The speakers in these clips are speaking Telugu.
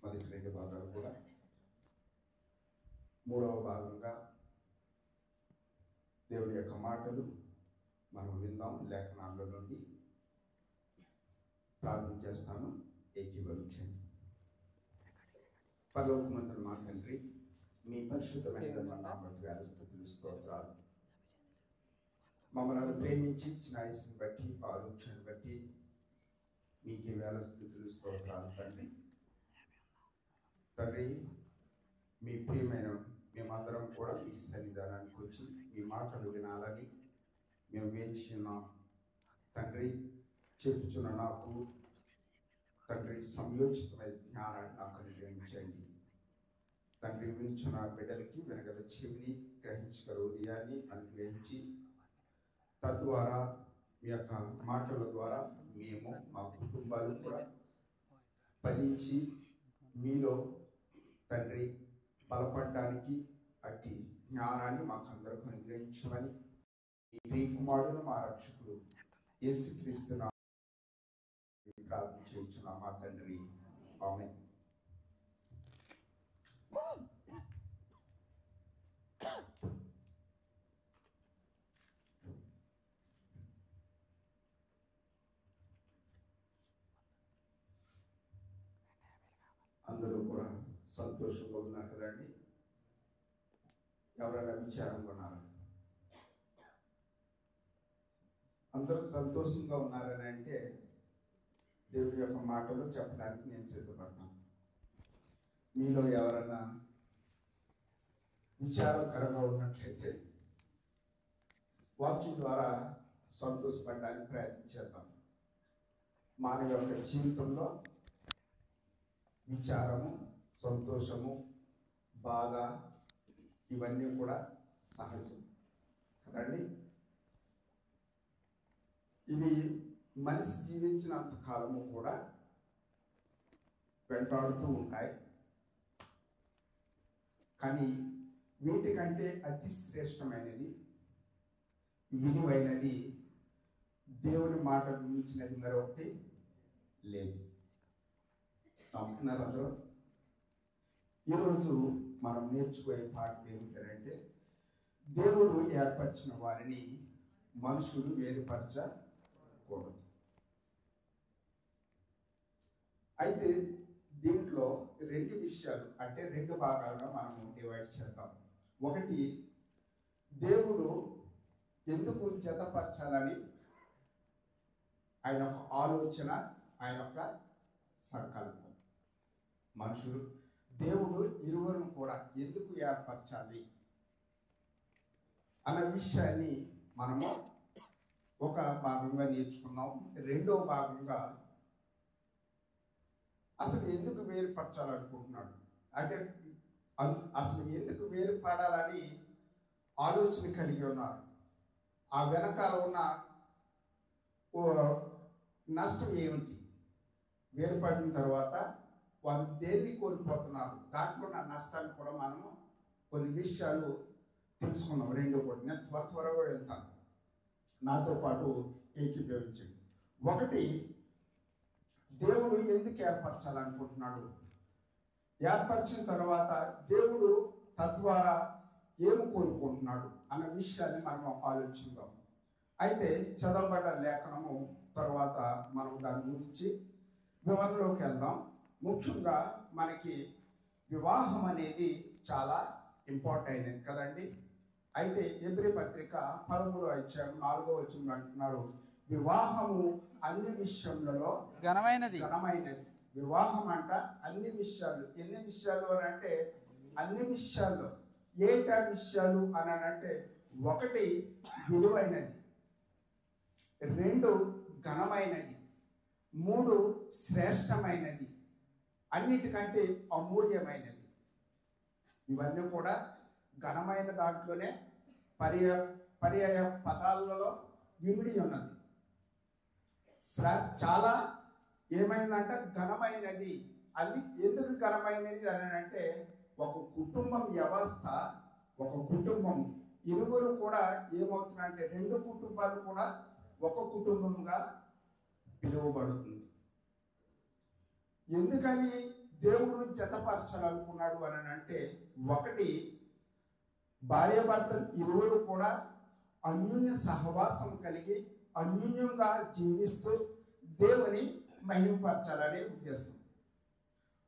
మొదటి 2 భాగాలు కూడా. 3వ భాగంగా దేవుని యొక్క మాటలు మనం విందాం. లేఖనాల్లో నుండి ప్రార్థన చేస్తాను, ఏకీభవించండి. పరలోకమందున మా తండ్రి, మీ పరిశుద్ధమైన నామమునకు వేల స్తుతులు స్తోత్రాలు. మమ్మల్ని ప్రేమించి ఇచ్చిన ఆయుష్ని బట్టి, ఆరోగ్యాన్ని బట్టి మీకే వేల స్తుతులు స్తోత్రాలు తండ్రి. తండ్రి, మీ ప్రియమైన మేమందరం కూడా మీ సన్నిధానానికి వచ్చి మీ మాటలు వినాలని మేము వేచి ఉన్నాం తండ్రి. చెప్పుచున్న నాకు తండ్రి సంయోచితమైన జ్ఞానాన్ని నాకు అనుగ్రహించండి తండ్రి. వినుచున్న బిడ్డలకి వినగల చెవిని, గ్రహించగల హృదయాన్ని అనుగ్రహించి తద్వారా మీ యొక్క మాటల ద్వారా మేము మా కుటుంబాలు కూడా ఫలించి మీలో తండ్రి బలపడడానికి అట్టి జ్ఞానాన్ని మాకందరికీ అనుగ్రహించమని ఈ ప్రియకుమారుడు మా రక్షకుడు యేసుక్రీస్తు నామమున ప్రార్థన చేయుచున్నాము మా తండ్రి, ఆమేన్. అందరూ కూడా సంతోషంగా ఉన్నారు కదండి. ఎవరైనా విచారంగా ఉన్నారా? అందరూ సంతోషంగా ఉన్నారని అంటే దేవుడి యొక్క మాటలు చెప్పడానికి నేను సిద్ధపడతాను. మీలో ఎవరైనా విచారకరంగా ఉన్నట్లయితే వాక్యం ద్వారా సంతోషపడడానికి ప్రయత్నించేద్దాం. మానవ యొక్క జీవితంలో విచారము, సంతోషము, బాధ ఇవన్నీ కూడా సహజం కదండి. ఇవి మనిషి జీవించినంత కాలము కూడా వెంటాడుతూ ఉంటాయి. కానీ వీటికంటే అతి శ్రేష్టమైనది, విలువైనది, దేవుని మాటలు మించినది మరొకటి లేదు. నమ్ముతున్నారు అందరూ? ఈరోజు మనం నేర్చుకునే పాఠం ఏమిటంటే, దేవుడు ఏర్పరిచిన వారిని మనుషులు వేరుపరచకూడదు. అయితే దీంట్లో 2 విషయాలు, అంటే 2 భాగాలుగా మనము డివైడ్ చేద్దాం. ఒకటి, దేవుడు ఎందుకు జతపరచాలని ఆయన యొక్క ఆలోచన, ఆయన యొక్క సంకల్పం. మనుషులు దేవుడు ఇరువురును కూడా ఎందుకు ఏర్పరచాలి అన్న విషయాన్ని మనము ఒక భాగంగా నేర్చుకున్నాం. 2వ భాగంగా అసలు ఎందుకు వేరుపరచాలనుకుంటున్నాడు, అంటే అసలు ఎందుకు వేరుపడాలని ఆలోచన కలిగి ఉన్నారు, ఆ వెనకాల ఉన్న నష్టం ఏమిటి, వేరుపడిన తర్వాత వారు దేన్ని కోల్పోతున్నారు, దాంట్లో ఉన్న నష్టాన్ని కూడా మనము కొన్ని విషయాలు తెలుసుకున్నాం. 2 కూడా నేను త్వరగా వెళ్తాను, నాతో పాటు ఏకీభవించండి. ఒకటి, దేవుడు ఎందుకు ఏర్పరచాలనుకుంటున్నాడు, ఏర్పరిచిన తర్వాత దేవుడు తద్వారా ఏమి కోరుకుంటున్నాడు అన్న విషయాన్ని మనం ఆలోచిద్దాం. అయితే చదవబడ్డ లేఖనము తర్వాత మనం దాని గురించి వివరణలోకి వెళ్దాం. ముఖ్యంగా మనకి వివాహం అనేది చాలా ఇంపార్టెంట్ అయినది కదండి. అయితే హెబ్రీ పత్రిక 13వ అధ్యాయం 4వ వచనం అంటున్నారు, వివాహము అన్ని విషయములలో ఘనమైనది. వివాహం అంట అన్ని విషయాలు. ఎన్ని విషయాలు అని అంటే అన్ని విషయాల్లో. ఏంటి ఆ విషయాలు అని అంటే, 1 విలువైనది, 2 ఘనమైనది, 3 శ్రేష్టమైనది, అన్నిటికంటే అమూల్యమైనది. ఇవన్నీ కూడా ఘనమైన దాంట్లోనే పర్యాయ పదాలలో విమిడి ఉన్నది. చాలా ఏమైందంటే ఘనమైనది. అది ఎందుకు ఘనమైనది అని అంటే, ఒక కుటుంబం వ్యవస్థ, ఒక కుటుంబం ఇరువురు కూడా ఏమవుతుందంటే 2 కుటుంబాలు కూడా ఒక కుటుంబంగా పిలువబడుతుంది. ఎందుకని దేవుడు జతపరచాలనుకున్నాడు అని అంటే, ఒకటి, భార్యాభర్తలు ఇరువురు కూడా అన్యోన్య సహవాసం కలిగి అన్యోన్యంగా జీవిస్తూ దేవుని మహిమపరచాలనే ఉద్దేశం.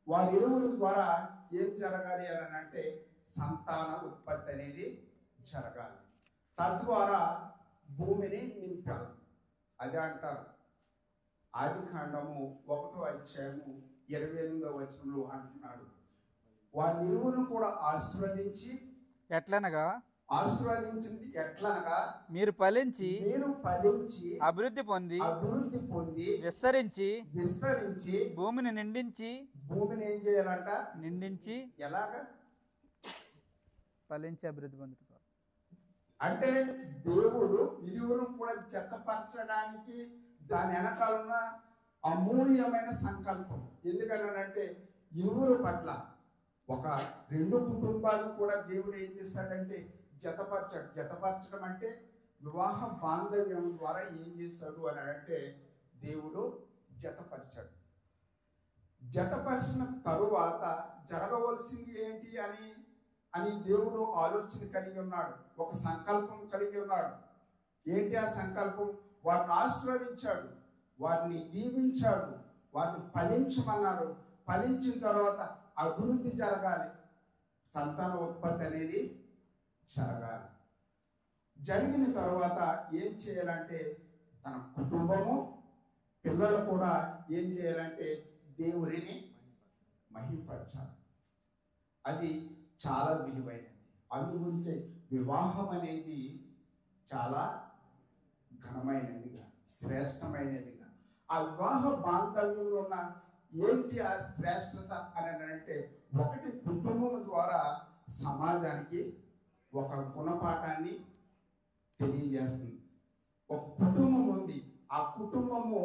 వారిరువురు ద్వారా ఏం జరగాలి అని అంటే సంతాన ఉత్పత్తి అనేది జరగాలి. తద్వారా భూమిని నింపాలి. అదే అంటారు ఆదికాండము 1:28 అంటున్నాడు, వారిరువురు కూడా ఆశీర్వదించి ఆశీర్వదించింది ఎట్లనగా మీరు ఫలించి అభివృద్ధి పొంది విస్తరించి భూమిని ఏం చేయాలంట? నిండించి. ఎలాగా? ఫలించి అభివృద్ధి పొందుతారు అంటే దేవుడు ఇరువురు కూడా జతపరచడానికి దాని వెనకాలన్న అమూల్యమైన సంకల్పం. ఎందుకనంటే ఇరువురు పట్ల ఒక రెండు కుటుంబాలు కూడా దేవుడు ఏం చేస్తాడంటే జతపరచడం అంటే వివాహ బాంధవ్యం ద్వారా ఏం చేస్తాడు అని అంటే దేవుడు జతపరిచాడు. జతపరిచిన తరువాత జరగవలసింది ఏంటి అని దేవుడు ఆలోచన కలిగి ఉన్నాడు, ఒక సంకల్పం కలిగి ఉన్నాడు. ఏంటి ఆ సంకల్పం? వారిని ఆశీర్వదించాడు, వారిని దీవించాడు, వారిని ఫలించమన్నాడు. ఫలించిన తర్వాత అభివృద్ధి జరగాలి, సంతాన ఉత్పత్తి అనేది జరగాలి. జరిగిన తర్వాత ఏం చేయాలంటే తన కుటుంబము పిల్లలు కూడా ఏం చేయాలంటే దేవుడిని మహిమపరచాలి. అది చాలా విలువైనది. అందు గురించి వివాహం అనేది చాలా ఘనమైనదిగా, శ్రేష్టమైనదిగా. ఆ వివాహ బాంధవ్యంలో ఉన్న ఏంటి ఆ శ్రేష్టత అని అంటే, ఒకటి, కుటుంబం ద్వారా సమాజానికి ఒక గుణపాఠాన్ని తెలియజేస్తుంది. ఒక కుటుంబం ఉంది, ఆ కుటుంబము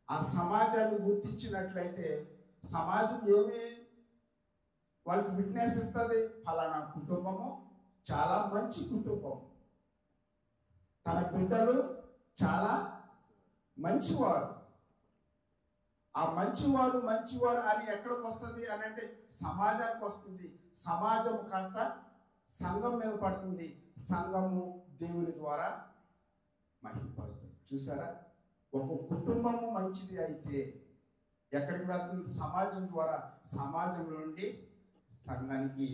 ఆ సమాజాన్ని గుర్తించినట్లయితే సమాజం ఏమి వాళ్ళకి విట్నెస్ ఇస్తుంది? ఫలానా కుటుంబము చాలా మంచి కుటుంబం, తన బిడ్డలు చాలా మంచివారు. ఆ మంచివారు అని ఎక్కడికి వస్తుంది అని అంటే సమాజానికి వస్తుంది. సమాజం కాస్త సంఘం మీద పడుతుంది, సంఘము దేవుని ద్వారా మహిమపరుస్తుంది. చూసారా? ఒక కుటుంబము మంచిది అయితే ఎక్కడికి వెళ్తుంది? సమాజం ద్వారా. సమాజం నుండి సంఘానికి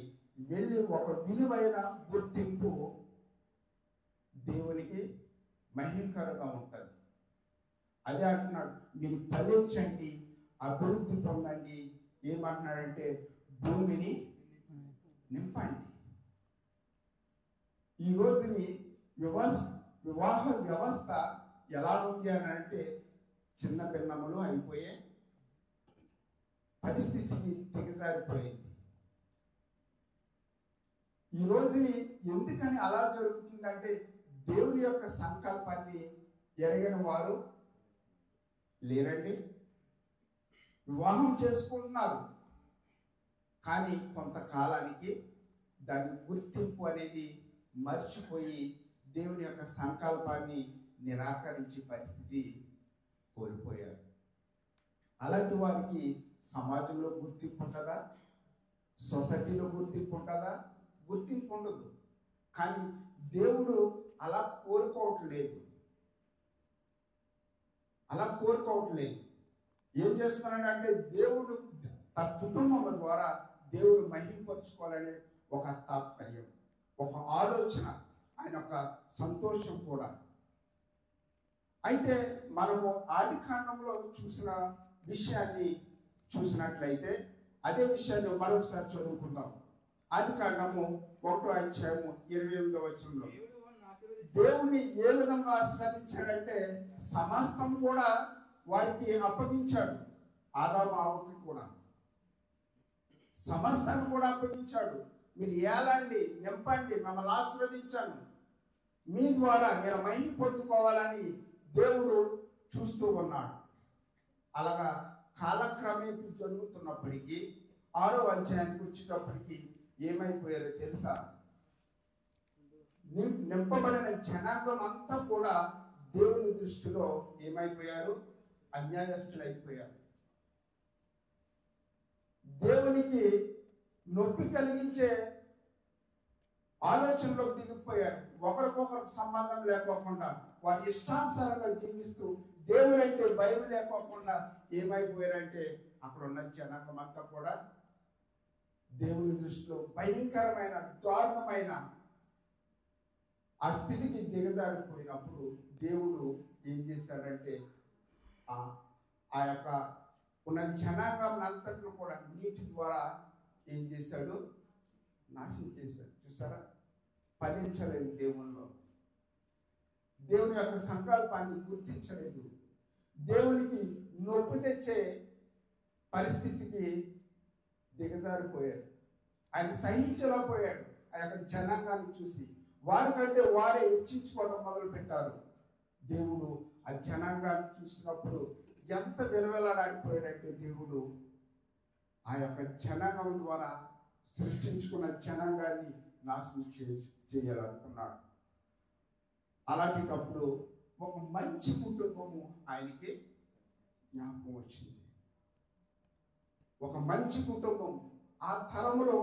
వెళ్ళి ఒక విలువైన గుర్తింపు దేవునికి మహిమకరంగా ఉంటుంది. అదే అంటున్నాడు, మీరు ఫలించండి, అభివృద్ధి పొందండి. ఏమంటున్నాడంటే భూమిని నింపండి. ఈ రోజుని వివాహ వ్యవస్థ ఎలా ఉంది అని అంటే చిన్న భిన్నములు అయిపోయే పరిస్థితికి దిగజారిపోయింది. ఈ రోజుని ఎందుకని అలా జరుగుతుందంటే దేవుని యొక్క సంకల్పాన్ని ఎరగని వారు లేరండి. వివాహం చేసుకుంటున్నారు, కానీ కొంతకాలానికి దాని గుర్తింపు అనేది మర్చిపోయి దేవుని యొక్క సంకల్పాన్ని నిరాకరించే పరిస్థితి కోల్పోయారు. అలాంటి వారికి సమాజంలో గుర్తింపు ఉంటుందా? సొసైటీలో గుర్తింపు ఉంటుందా? గుర్తింపు ఉండదు. కానీ దేవుడు అలా కోరుకోవట్లేదు. ఏం చేస్తున్నాడంటే దేవుడు తన కుటుంబం ద్వారా దేవుడు మహిమపరుచుకోవాలనే ఒక తాత్పర్యం, ఒక ఆలోచన, ఆయన యొక్క సంతోషం కూడా. అయితే మనము ఆది కాండంలో చూసిన విషయాన్ని చూసినట్లయితే అదే విషయాన్ని మరొకసారి చదువుకుందాం. ఆది కాండము 1:28 దేవుని ఏ విధంగా ఆశీర్వదించాడంటే సమస్తం కూడా వారికి అప్పగించాడు. ఆదాము హవ్వకి కూడా సమస్తాన్ని కూడా అప్పగించాడు. మీరు ఏలండి, నింపండి, మమ్మల్ని ఆశీర్వదించాను, మీ ద్వారా నేను మహిమ పొందుకోవాలని దేవుడు చూస్తూ ఉన్నాడు. అలాగా కాలక్రమేపీ జరుగుతున్నప్పటికీ 6వ అధ్యాయానికి వచ్చేటప్పటికి ఏమైపోయారో తెలుసా? నింపబడిన జనాంగం అంతా కూడా దేవుని దృష్టిలో ఏమైపోయారు? అన్యాయస్తులు అయిపోయారు. దేవునికి నొప్పి కలిగించే ఆలోచనలోకి దిగిపోయారు. ఒకరికొకరికి సంబంధం లేకోకుండా వారి ఇష్టానుసారంగా జీవిస్తూ దేవుడంటే భయం లేకోకుండా ఏమైపోయారంటే అక్కడ ఉన్న జనాంగం అంతా కూడా దేవుని దృష్టిలో భయంకరమైన దారుణమైన ఆ స్థితికి దిగజారిపోయినప్పుడు దేవుడు ఏం చేస్తాడంటే ఆ యొక్క ఉన్న జనాంగం అంతట్లో కూడా నీటి ద్వారా ఏం చేశాడు? నాశనం చేశాడు. చూసారా? ఫలించలేదు దేవునిలో. దేవుని యొక్క సంకల్పాన్ని గుర్తించలేదు. దేవునికి నొప్పి తెచ్చే పరిస్థితికి దిగజారిపోయాడు. ఆయన సహించలేకపోయాడు. ఆ యొక్క జనాంగాన్ని చూసి వారికంటే వారే హెచ్చించుకోవడం మొదలు పెట్టారు. దేవుడు ఆ జనాంగాన్ని చూసినప్పుడు ఎంత విలవిలాడిపోయాడంటే దేవుడు ఆ యొక్క జనాంగం ద్వారా సృష్టించుకున్న జనాంగాన్ని నాశనం చేయాలనుకున్నాడు. అలాంటిటప్పుడు ఒక మంచి కుటుంబము ఆయనకి జ్ఞాపకం వచ్చింది. ఒక మంచి కుటుంబం, ఆ తరములో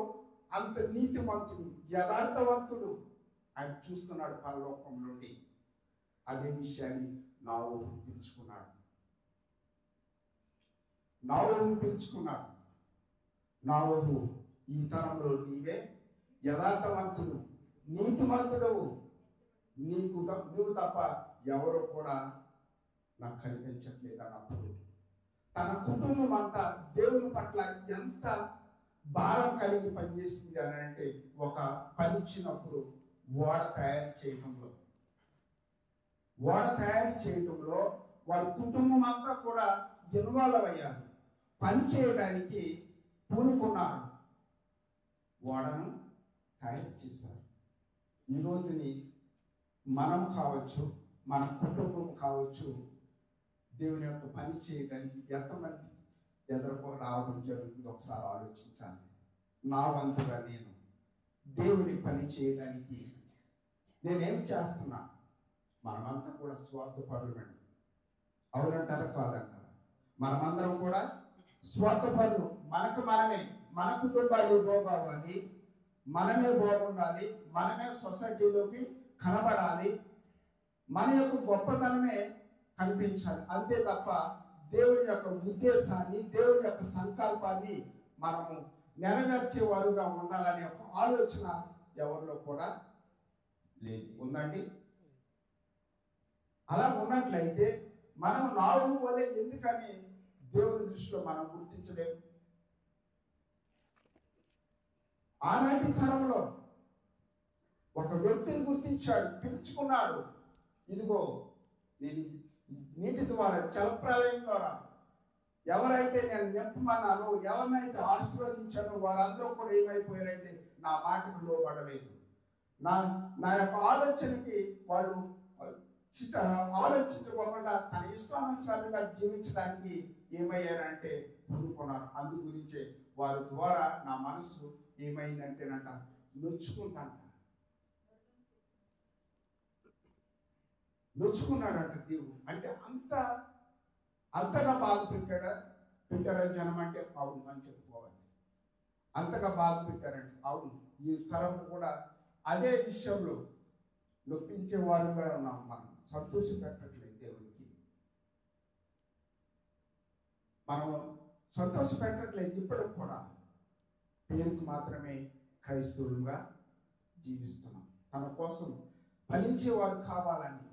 అంత నీతిమంతుడు, యథార్థవంతుడు ఆయన చూస్తున్నాడు పరలోకం నుండి. అదే విషయాన్ని నావోహు పిలుచుకున్నాడు. నావోహు, ఈ తరంలో నీవే యథార్థవంతుడు, నీతిమంతుడవు, నువ్వు తప్ప ఎవరో కూడా నాకు కనిపించట్లేదు అన్నప్పుడు తన కుటుంబం అంతా దేవుని పట్ల ఎంత భారం కలిగి పనిచేసింది అని అంటే, ఒక పని ఇచ్చినప్పుడు ఓడ తయారు చేయటంలో వారి కుటుంబం అంతా కూడా ఇన్వాల్వ్ అయ్యారు. పని చేయడానికి పూనుకున్నారు. ఓడను తయారు చేశారు. ఈ రోజుని మనం కావచ్చు, మన కుటుంబం కావచ్చు, దేవుని యొక్క పని చేయడానికి ఎంతమంది ఎదురుకో రావడం జరుగుతుంది ఒకసారి ఆలోచించాలి. నా వంతుగా నేను దేవుని పని చేయడానికి నేనేం చేస్తున్నా? మనమంతా కూడా స్వార్థపరులండి. అవునంటారా కాదంటారా? మనమందరం కూడా స్వార్థపరులు. మనమే మన కుటుంబాలు బాగోవాలి, మనమే బాగుండాలి, మనమే సొసైటీలోకి కనబడాలి, మన యొక్క గొప్పతనమే కనిపించాలి. అంతే తప్ప దేవుని యొక్క ఉద్దేశాన్ని, దేవుని యొక్క సంకల్పాన్ని మనము నెరవేర్చేవారుగా ఉండాలనే ఒక ఆలోచన ఎవరిలో కూడా లేదు. ఉందండి? అలా ఉన్నట్లయితే మనం నాలుగు వలె ఎందుకని దేవుని దృష్టిలో మనం గుర్తించలేము? ఆనాటి తరంలో ఒక వ్యక్తిని గుర్తించాడు, పిలుచుకున్నాడు. ఇదిగో నేను నీటి ద్వారా, జలప్రలయం ద్వారా ఎవరైతే నేను నింపమన్నానో, ఎవరినైతే ఆశీర్వదించానో వారందరూ కూడా ఏమైపోయారంటే నా మాటకు లోబడలేదు. నా యొక్క ఆలోచనకి వాళ్ళు ఆలోచించుకోకుండా తన ఇష్టానుసారంగా జీవించడానికి ఏమయ్యారంటే పూనుకున్నారు. అందు గురించే వారి ద్వారా నా మనసు ఏమైందంటేనంట నొచ్చుకున్నాడంట దేవుడు. అంటే అంతగా బాధ పెట్టాడని జనం అంటే అవును అని చెప్పుకోవాలి. అంతగా బాధ పెట్టారంటే అవును. ఈ తరం కూడా అదే విషయంలో నొప్పించే వారుగా ఉన్నాం. మనం సంతోష పెట్టట్లేదు దేవునికి, మనం సంతోష పెట్టట్లేదు. ఇప్పటికి కూడా పేరుకు మాత్రమే క్రైస్తవులుగా జీవిస్తున్నాం. తన కోసం ఫలించేవాడు కావాలని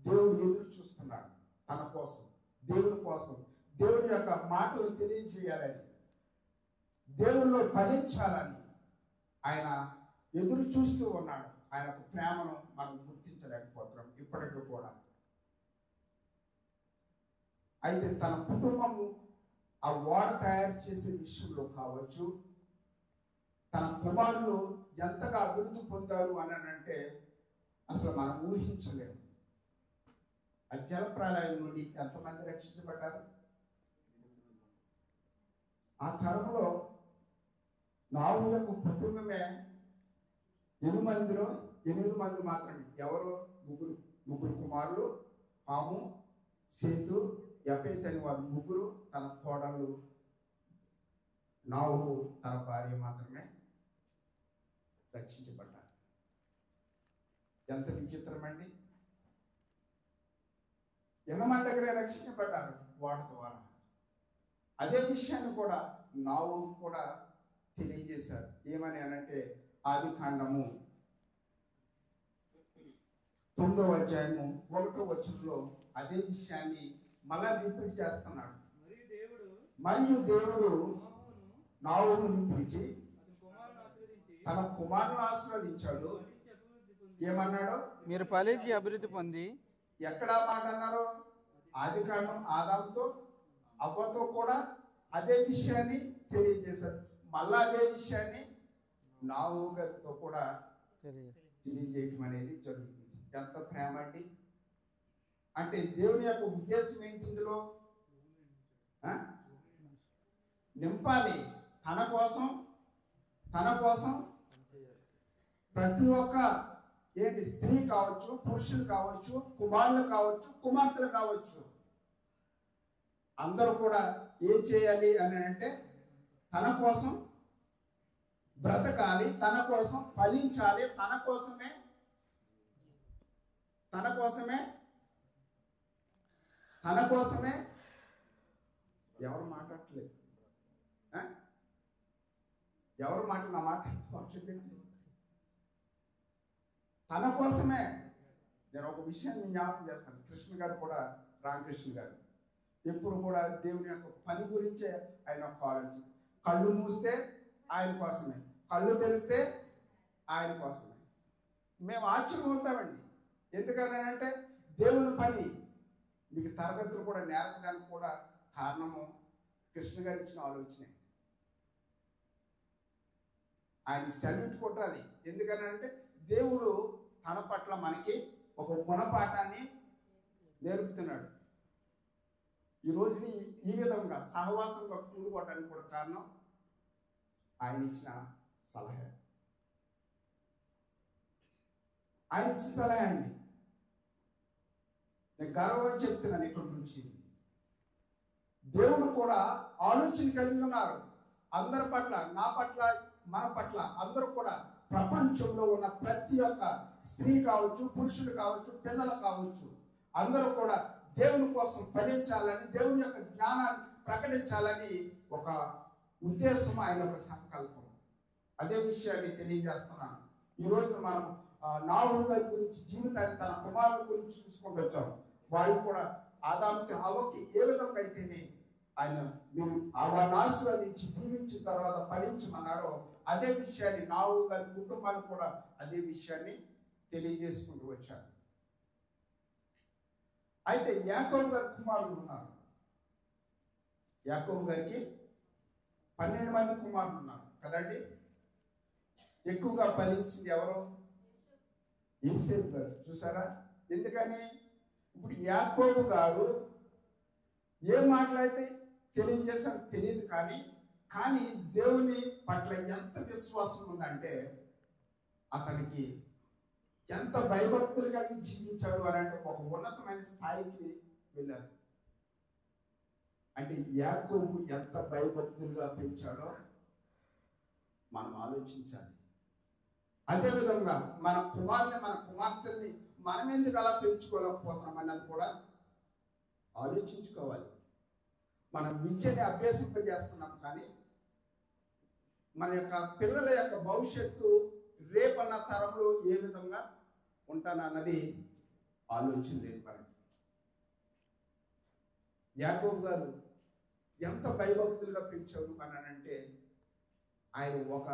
దేవుడు ఎదురు చూస్తున్నాడు. తన కోసం, దేవుని కోసం, దేవుని యొక్క మాటలు తెలియజేయాలని, దేవుల్లో ఫలించాలని ఆయన ఎదురు చూస్తూ ఉన్నాడు. ఆయన యొక్క ప్రేమను మనం గుర్తించలేకపోతున్నాం ఇప్పటికీ కూడా. అయితే తన కుటుంబము ఆ ఓడ తయారు చేసే విషయంలో కావచ్చు, తన కుమారులు ఎంతగా అభివృద్ధి పొందారు అని అంటే అసలు మనం ఊహించలేము. ఆ జలప్రలయం నుండి ఎంతమంది రక్షించబడ్డారు? ఆ తరంలో నాలుగు యొక్క కుటుంబమే 8 మంది మాత్రమే. ఎవరు? ముగ్గురు కుమారులు, హాము, సేతు, యఫేతు అని వారు ముగ్గురు, తన కోడళ్ళు నాహోము తన భార్య మాత్రమే రక్షించబడ్డారు. ఎంత విచిత్రమండి! యెహోవా దగ్గరే రక్షించబడ్డారు వాడి ద్వారా. అదే విషయాన్ని కూడా నాహోము కూడా తెలియజేశారు. ఏమని అనంటే ఆది కాండము 9వ అధ్యాయము 1వ వచనంలో అదే విషయాన్ని మళ్ళా రిపీట్ చేస్తున్నాడు. మరియు దేవుడు నాహోమును పిలిచి తన కుమారుని ఆశీర్వదించాడు. ఏమన్నాడు? మీరు ఫలించి అభివృద్ధి పొంది. ఎక్కడ మాట అన్నారు? ఆది కాండం ఆదాముతో అవ్వతో కూడా అదే విషయాన్ని తెలియజేశారు. మళ్ళా అదే విషయాన్ని నాహోము గారితో కూడా తెలియజేయటం అనేది జరుగుతుంది. ఎంత ప్రేమ అండి! అంటే దేవుని యొక్క ఉద్దేశం ఏంటి? ఇందులో నింపాలి. తన కోసం ప్రతి ఒక్క స్త్రీ కావచ్చు, పురుషులు కావచ్చు, కుమారులు కావచ్చు, కుమార్తెలు కావచ్చు, అందరూ కూడా ఏం చేయాలి అని అంటే తన కోసం బ్రతకాలి, తన కోసం ఫలించాలి, తన కోసమే ఎవరు మాట్లాడట్లేదు? ఎవరు నా మాట్లాడట్లేదండి. తన కోసమే. నేను ఒక విషయాన్ని జ్ఞాపకం చేస్తాను. కృష్ణ గారు కూడా, రామకృష్ణ గారు ఎప్పుడు కూడా దేవుని యొక్క పని గురించే ఆయన ఒక ఆలోచన. కళ్ళు మూస్తే ఆయన కోసమే, కళ్ళు తెలిస్తే ఆయన కోసమే. మేము ఆశ్చర్యపోతామండి. ఎందుకనంటే దేవుని పని మీకు తరగతులు కూడా నేర్పడానికి కూడా కారణము కృష్ణ గారు ఇచ్చిన ఆలోచనే. ఆయన సెల్యూట్ కొట్టాలి. ఎందుకనంటే దేవుడు తన పట్ల మనకి ఒక గుణపాఠాన్ని నేర్పుతున్నాడు. ఈ రోజుని ఈ విధంగా సహవాసంగా కూడుకోవడానికి కూడా కారణం ఆయన ఇచ్చిన సలహా. అండి. నేను గర్వంగా చెప్తున్నాను ఇక్కడి నుంచి. దేవుడు కూడా ఆలోచన కలిగి ఉన్నారు అందరి పట్ల, నా పట్ల, మన పట్ల. అందరూ కూడా ప్రపంచంలో ఉన్న ప్రతి ఒక్క స్త్రీ కావచ్చు, పురుషులు కావచ్చు, పిల్లలు కావచ్చు, అందరూ కూడా దేవుని కోసం ఫలించాలని, దేవుని యొక్క జ్ఞానాన్ని ప్రకటించాలని ఒక ఉద్దేశం, ఆయన ఒక సంకల్పం. అదే విషయాన్ని తెలియజేస్తున్నాను. ఈరోజు మనం నాహోము గారి గురించి, జీవితాన్ని, తన కుమారుల గురించి చూసుకుంటూ వచ్చాం. వాళ్ళు కూడా ఆదాముకి హవ్వకి ఏ విధంగా అయితేనే ఆయన మీరు వాళ్ళని ఆశీర్వదించి దీవించిన తర్వాత ఫలించమన్నాడో అదే విషయాన్ని నాహోము గారి కుటుంబాన్ని కూడా అదే విషయాన్ని తెలియజేసుకుంటూ వచ్చారు. అయితే యాకోబు గారి కుమారులు ఉన్నారు. యాకోబు గారికి 12 మంది కుమారులు ఉన్నారు కదండి. ఎక్కువగా ఫలించింది ఎవరు? యోసేపు గారు. చూసారా? ఎందుకని? ఇప్పుడు యాకోబు గారు ఏ మాటలైతే తెలియజేశారో తెలియదు, కానీ దేవుని పట్ల ఎంత విశ్వాసం ఉందంటే అతనికి ఎంత భయభక్తులు కలిగి జీవించాడు అని అంటే ఒక ఉన్నతమైన స్థాయికి వెళ్ళారు. అంటే యాకోబు ఎంత భయభక్తులుగా పెంచాడో మనం ఆలోచించాలి. అదేవిధంగా మన కుమారుని, మన కుమార్తెల్ని మనం ఎందుకు అలా పెంచుకోలేకపోతున్నాం అన్నది కూడా ఆలోచించుకోవాలి. మనం విద్యని అభ్యసింపజేస్తున్నాం, కానీ మన యొక్క పిల్లల యొక్క భవిష్యత్తు రేపన్న తరంలో ఏ విధంగా ఉంటానన్నది ఆలోచన లేదు మనకి. యాకోబు గారు ఎంత భయభక్తులుగా పెంచారు అనంటే ఆయన ఒక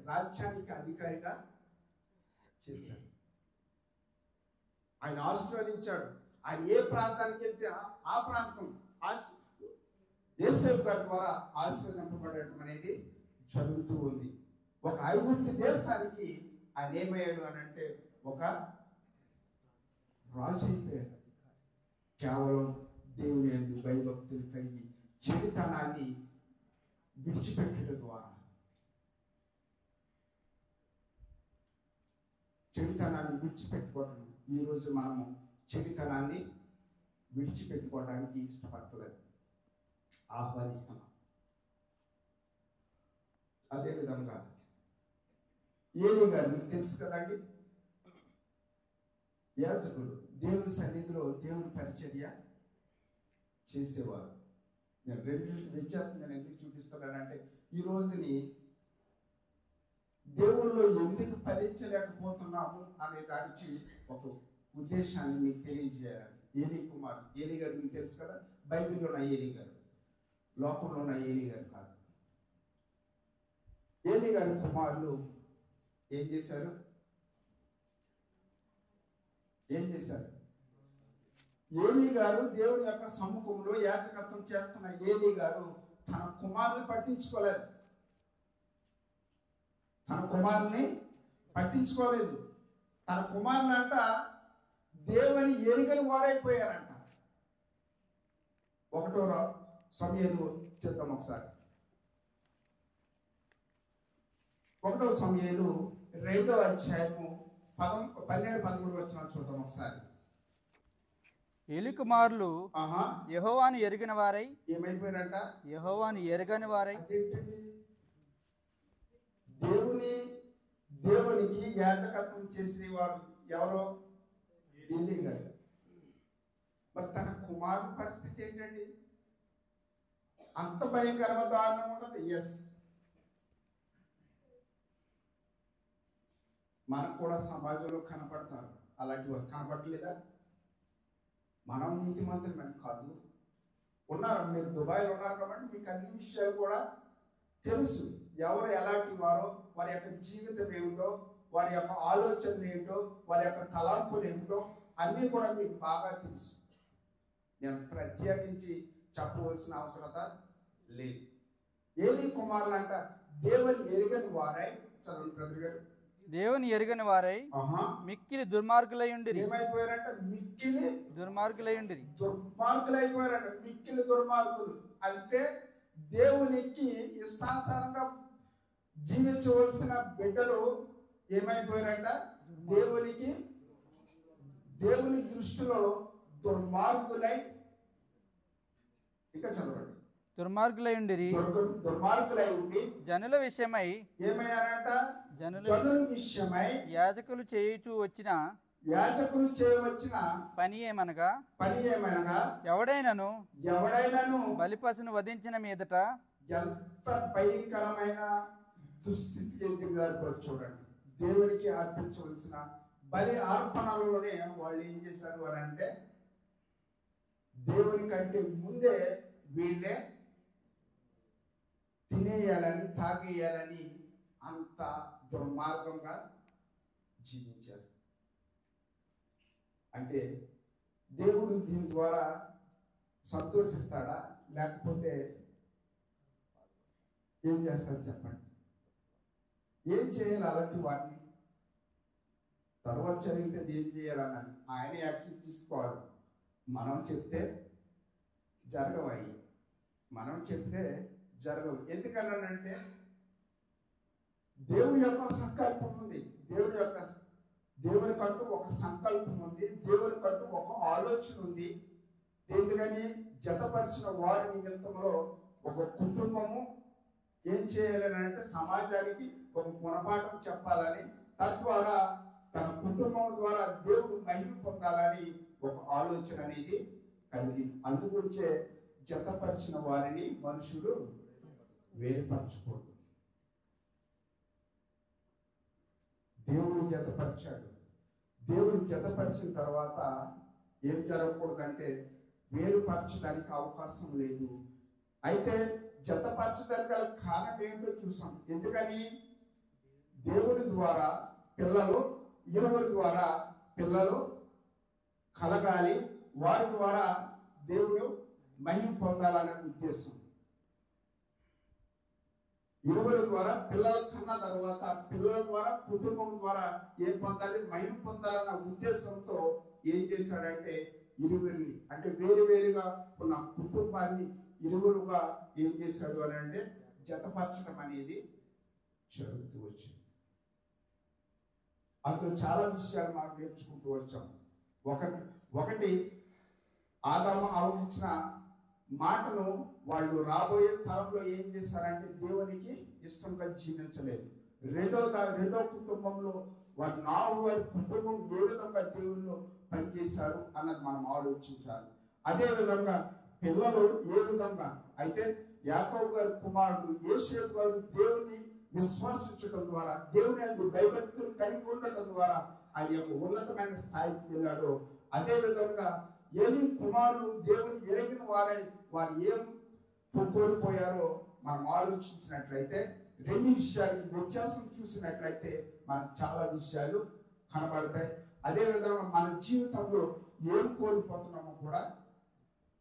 రాజ్యానికి అధికారిగా చేశారు. ఆయన ఆశీర్వదించాడు. ఆయన ఏ ప్రాంతానికి వెళ్తే ఆ ప్రాంతం యోసేపు గారి ద్వారా ఆశీర్వదింపబడటం అనేది జరుగుతూ ఉంది. ఒక ఐగుప్తు దేశానికి ఆయన ఏమయ్యాడు అని అంటే ఒక రాజు అయిపోయాడు. కేవలం దేవుని యందు భయభక్తులు కలిగి చెడుతనాన్ని విడిచిపెట్టడం ద్వారా. చెడుతనాన్ని విడిచిపెట్టుకోవడం. ఈరోజు మనము చెడుతనాన్ని విడిచిపెట్టుకోవడానికి ఇష్టపడలేదు, ఆహ్వానిస్తున్నాం. అదేవిధంగా ఏలీ గారు మీకు తెలుసు కదండి, యాజకుడు దేవుని సన్నిధిలో దేవుని పరిచర్య చేసేవారు. నేను రెండు వ్యత్యాసం నేను ఎందుకు చూపిస్తున్నానంటే, ఈ రోజుని దేవుళ్ళు ఎందుకు ఫలించలేకపోతున్నాము అనే దానికి ఒక ఉద్దేశాన్ని మీకు తెలియజేయాలి. ఏలీ గారు మీకు తెలుసు కదా, బైబిల్లో ఉన్న ఏలీ గారు, లోకంలో ఉన్న ఏలీ గారు కాదు. ఏలీ గారి కుమారులు ఏం చేశారు? ఏలీ గారు దేవుని యొక్క సమ్ముఖంలో యాజకత్వం చేస్తున్న ఏలీ గారు తన కుమారుని పట్టించుకోలేదు. తన కుమారులు అంట దేవుని ఎరుగని వారైపోయారంట. 1వ సమూయేలు చూద్దాం ఒకసారి. 1వ సమూయేలు 2వ అధ్యాయము 12-13 వచనాలు చూద్దాం ఒకసారి. ఏలీ కుమారులు యెహోవాను ఎరిగిన వారై ఏమైపోయారంట? యెహోవాను ఎరగని వారై. దేవునికి యాజకత్వం చేసేవారు ఎవరో? ఏలీ గారు. మరి తన కుమారుని పరిస్థితి ఏంటండి? అంత భయంకరమైన దారుణం ఉండదు. ఎస్, మనకు కూడా సమాజంలో కనపడతారు అలాంటి వారు. కనపడలేదా? మనం నీతిమంతులమని కాదు, ఉన్నారు. మీరు దుబాయ్లో ఉన్నారు కాబట్టి మీకు అన్ని విషయాలు కూడా తెలుసు. ఎవరు ఎలాంటి వారో, వారి యొక్క జీవితం ఏమిటో, వారి యొక్క ఆలోచనలు ఏమిటో, వారి యొక్క తలంపులు ఏమిటో అన్నీ కూడా మీకు బాగా తెలుసు. నేను ప్రత్యేకించి చెప్పవలసిన అవసరత లేదు. ఏలీ కుమారులు అంట దేవుని ఎరుగని వారై. చదవండి బ్రదర్ గారు. దేవుని ఎరుగని వారై మిక్కిలి దుర్మార్గులైయుండిరి. ఏమైపోయారంట? మిక్కిలి దుర్మార్గులైయుండిరి. దుర్మార్గులైపోయారంట. మిక్కిలి దుర్మార్గులు అంటే దేవునికి ఇష్టానుసారంగా జీవించవలసిన బిడ్డలు ఏమైపోయారంట? దేవుని దృష్టిలో దుర్మార్గులై, ఇంకా చదవండి, దుర్మార్గులైయుండిరి. దుర్మార్గులై ఉండి జనుల విషయమై ఏమయ్యారంట? జనుల విషయమై యాజకులు చేయవచ్చిన పని ఏమనగా ఎవడైనను బలిపశును వధించిన మీదట. ఎంత భయంకరమైన దుస్థితికి దిగజారిపోయి చూడండి. దేవునికి అర్పించవలసిన బలి అర్పణలోనే వాళ్ళు ఏం చేశారు అని అంటే, దేవుని కంటే ముందే వీళ్ళే తినేయాలని, తాగేయాలని అంత దుర్మార్గంగా జీవించారు. అంటే దేవుడు దీని ద్వారా సంతోషిస్తాడా? లేకపోతే ఏం చేస్తాడు చెప్పండి? ఏం చేయాలి అలాంటి వారిని? తర్వాత జరిగితే ఏం చేయాలన్నది ఆయన యాక్షన్ తీసుకోవాలి. మనం చెప్తే జరగవయ్యి, మనం చెప్తే జరగవు. ఎందుకన్నానంటే దేవుని యొక్క సంకల్పం ఉంది. దేవునికంటూ ఒక సంకల్పం ఉంది. దేవునికంటూ ఒక ఆలోచన ఉంది. ఎందుకని జతపరిచిన వారి నిమిత్తంలో ఒక కుటుంబము ఏం చేయాలని అంటే సమాజానికి ఒక గుణపాఠం చెప్పాలని, తద్వారా తన కుటుంబం ద్వారా దేవుడు మహిమ పొందాలని ఒక ఆలోచన అనేది కలిగింది. అందుగురించే జతపరిచిన వారిని మనుషులు వేరుపరచకూడదు. దేవుడు జతపరిచాడు. దేవుడు జతపరిచిన తర్వాత ఏం జరగకూడదంటే వేరుపరచడానికి అవకాశం లేదు. అయితే జతపరచడానికి గల కారణం ఏంటో చూసాం. ఎందుకని? దేవుడి ద్వారా ఇరువురి ద్వారా పిల్లలు కలగాలి, వారి ద్వారా దేవుడు మహిమ పొందాలనే ఉద్దేశం. ఇరువురి ద్వారా పిల్లల కన్నా తర్వాత పిల్లల ద్వారా కుటుంబం ద్వారా ఏం పొందాలి? మహిమ పొందాలన్న ఉద్దేశంతో ఏం చేశాడంటే ఇరువురిని, అంటే వేరువేరుగా ఉన్న కుటుంబాన్ని ఇరువురుగా ఏం చేశాడు అని అంటే జతపరచడం అనేది జరుగుతూ వచ్చింది. అందులో చాలా విషయాలు మనం నేర్చుకుంటూ వచ్చాం. ఒకటి ఆదాము ఆలోచించిన మాటను వాళ్ళు రాబోయే తరంలో ఏం చేశారంటే దేవునికి ఇష్టంగా జీవించలేదు. రెండో కుటుంబంలో వారి నాలుగు వారి కుటుంబం ఏ విధంగా దేవుళ్ళు పనిచేశారు అన్నది మనం ఆలోచించాలి. అదే విధంగా పిల్లలు ఏ విధంగా అయితే యాకోబు గారి కుమారుడు యోసేపు గారు దేవుని విశ్వాసించడం ద్వారా, దేవుని అందు భయభక్తులు కలిగి ఉండటం ద్వారా ఆయన యొక్క ఉన్నతమైన స్థాయికి వెళ్ళాడు. అదే విధంగా ఏమి కుమారులు దేవుని ఎరిగిన వారు ఏం కోల్పోయారో మనం ఆలోచించినట్లయితే, రెండు విషయాలకి వ్యత్యాసం చూసినట్లయితే మనకు చాలా విషయాలు కనబడతాయి. అదే విధంగా మన జీవితంలో ఏం కోల్పోతున్నామో కూడా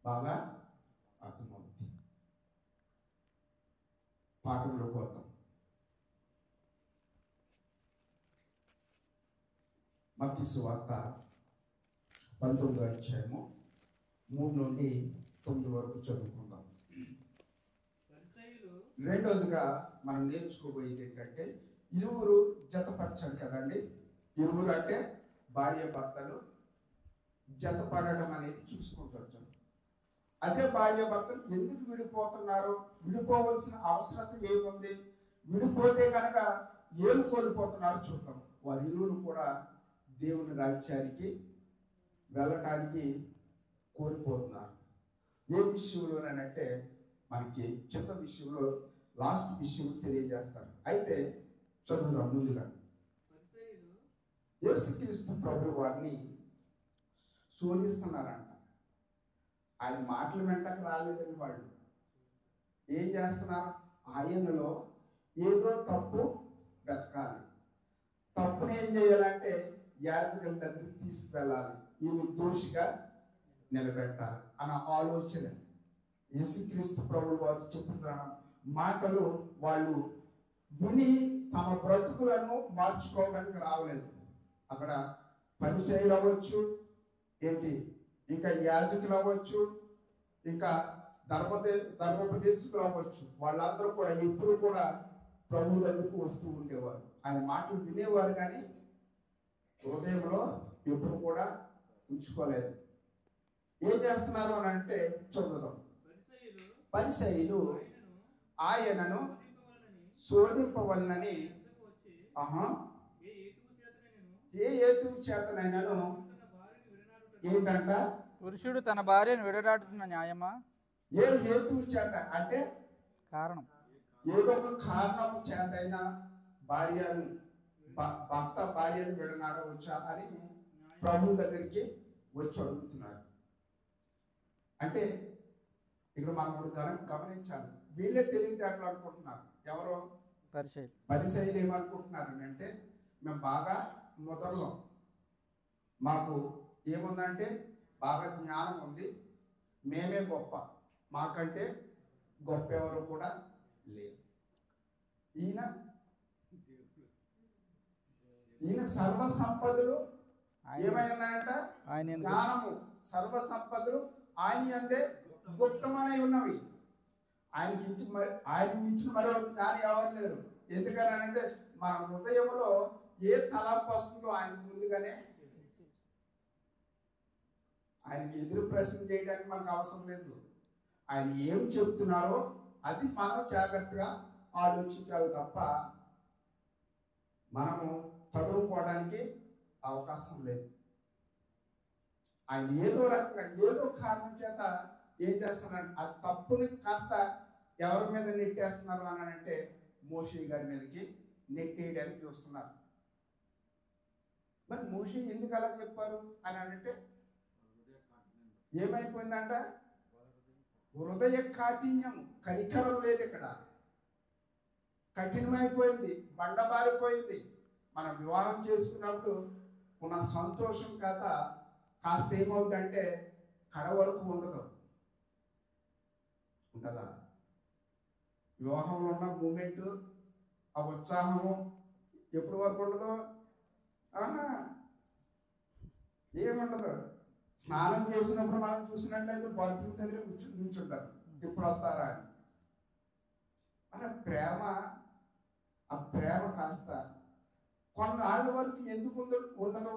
బాగా అర్థమవుతుంది. పాఠంలో పోతాం. మత్తయి సువార్త 19వ అధ్యాయము 3 నుండి 9 వరకు చదువుకుందాం. రెండోదిగా మనం నేర్చుకోబోయేది ఏంటంటే, ఇరువురు జతపరచాలి కదండి. ఇరువురు అంటే భార్య భర్తలు జతపడడం అనేది చూసుకుంటూ వచ్చాం. అదే భార్య భర్తలు ఎందుకు విడిపోతున్నారు, విడిపోవలసిన అవసరత ఏముంది, విడిపోతే కనుక ఏం కోల్పోతున్నారు చూద్దాం. వారి ఇరువురు కూడా దేవుని రాజ్యానికి వెళ్ళటానికి కోల్పోతున్నారు. ఏ విషయంలోనంటే మనకి చిన్న విషయంలో లాస్ట్ విషయం తెలియజేస్తారు. అయితే చదువుదాం. ముందుగా యేసుక్రీస్తు ప్రభు వారిని శోధిస్తున్నారంట. ఆయన మాటలు వెంటకు రాలేదని వాళ్ళు ఏం చేస్తున్నారు, ఆయనలో ఏదో తప్పు వెతకాలి. తప్పును ఏం చేయాలంటే యాజకుల దగ్గరికి తీసుకువెళ్ళాలి, ఈమె దోషిగా నిలబెట్టాలి అన్న ఆలోచన యేసుక్రీస్తు ప్రభు వారు చెప్తున్న మాటలు వాళ్ళు విని తమ బ్రతుకులను మార్చుకోవడానికి రావలేదు. అక్కడ పరిచయులు అవ్వచ్చు, ఇంకా యాజకులు అవ్వచ్చు, ఇంకా ధర్మోపదేశకులు అవ్వచ్చు, వాళ్ళందరూ కూడా ఎప్పుడు కూడా ప్రభు దగ్గరకు వస్తూ ఉండేవారు. ఆయన మాటలు వినేవారు కానీ హృదయంలో ఎప్పుడు కూడా ఉంచుకోలేదు. ఏం చేస్తున్నారు అని అంటే చదువుదాం. పరిసయ్యులు ఆయనను శోధింపవలనని ఏ హేతువు చేతనైనను ఏంటంట, పురుషుడు తన భార్యను విడనాడుతున్న న్యాయమా? ఏ హేతువు చేత అంటే కారణం, ఏదో ఒక కారణం చేతైనా భర్త భార్యను విడనాడవచ్చా అని ప్రభు దగ్గరికి వచ్చి అడుగుతున్నారు. అంటే ఇక్కడ మనం గమనించాలి. వీళ్ళే తెలివితేటలు అనుకుంటున్నారు. ఎవరో పరిసయ్యులు ఏమనుకుంటున్నారు అంటే, మేము బాగా మొదల్లో మాకు ఏముందంటే బాగా జ్ఞానం ఉంది, మేమే గొప్ప, మాకంటే గొప్ప ఎవరు కూడా లేదు. ఈయన సర్వ సంపదలు ఏమైనాయంట, జ్ఞానము సర్వ సంపదలు ఆయన అందే గుప్తమనే ఉన్నవి. ఆయనకి ఇచ్చిన మరో జ్ఞాని ఎవరు లేరు. ఎందుకని అంటే మన హృదయంలో ఏ తలంపు వస్తుందో ఆయన ముందుగానే, ఆయనకి ఎదురు ప్రశ్న చేయడానికి మనకు అవసరం లేదు. ఆయన ఏం చెప్తున్నారో అది మనం జాగ్రత్తగా ఆలోచించాలి తప్ప మనము తడువుకోవడానికి అవకాశం లేదు. ఆయన ఏదో రకంగా ఏదో కారణం చేత ఏం చేస్తున్నారు, ఆ తప్పుని కాస్త ఎవరి మీద నెట్టేస్తున్నారు అని అంటే మోషే గారి మీదకి నెట్టేయడానికి చూస్తున్నారు. మరి మోషే ఎందుకు అలా చెప్పారు అని అంటే ఏమైపోయిందంట, హృదయ కాఠిన్యం, కనికరం లేదు ఇక్కడ, కఠినమైపోయింది, బండబారిపోయింది. మనం వివాహం చేసుకున్నప్పుడు ఉన్న సంతోషం కాస్త ఏమవుతుందంటే కడ వరకు ఉండదు. ఉంటుందా? వివాహంలో ఉన్న మూమెంట్, ఆ ఉత్సాహము ఎప్పటి వరకు ఉండదు? ఏముండదు. స్నానం చేసినప్పుడు మనం చూసినట్లయితే బాత్రూమ్ దగ్గర కూర్చుంటారు, ఎప్పుడు వస్తారా అని. మన ప్రేమ, ఆ ప్రేమ కాస్త కొన్నాళ్ళ వరకు ఎందుకు ఉండదు?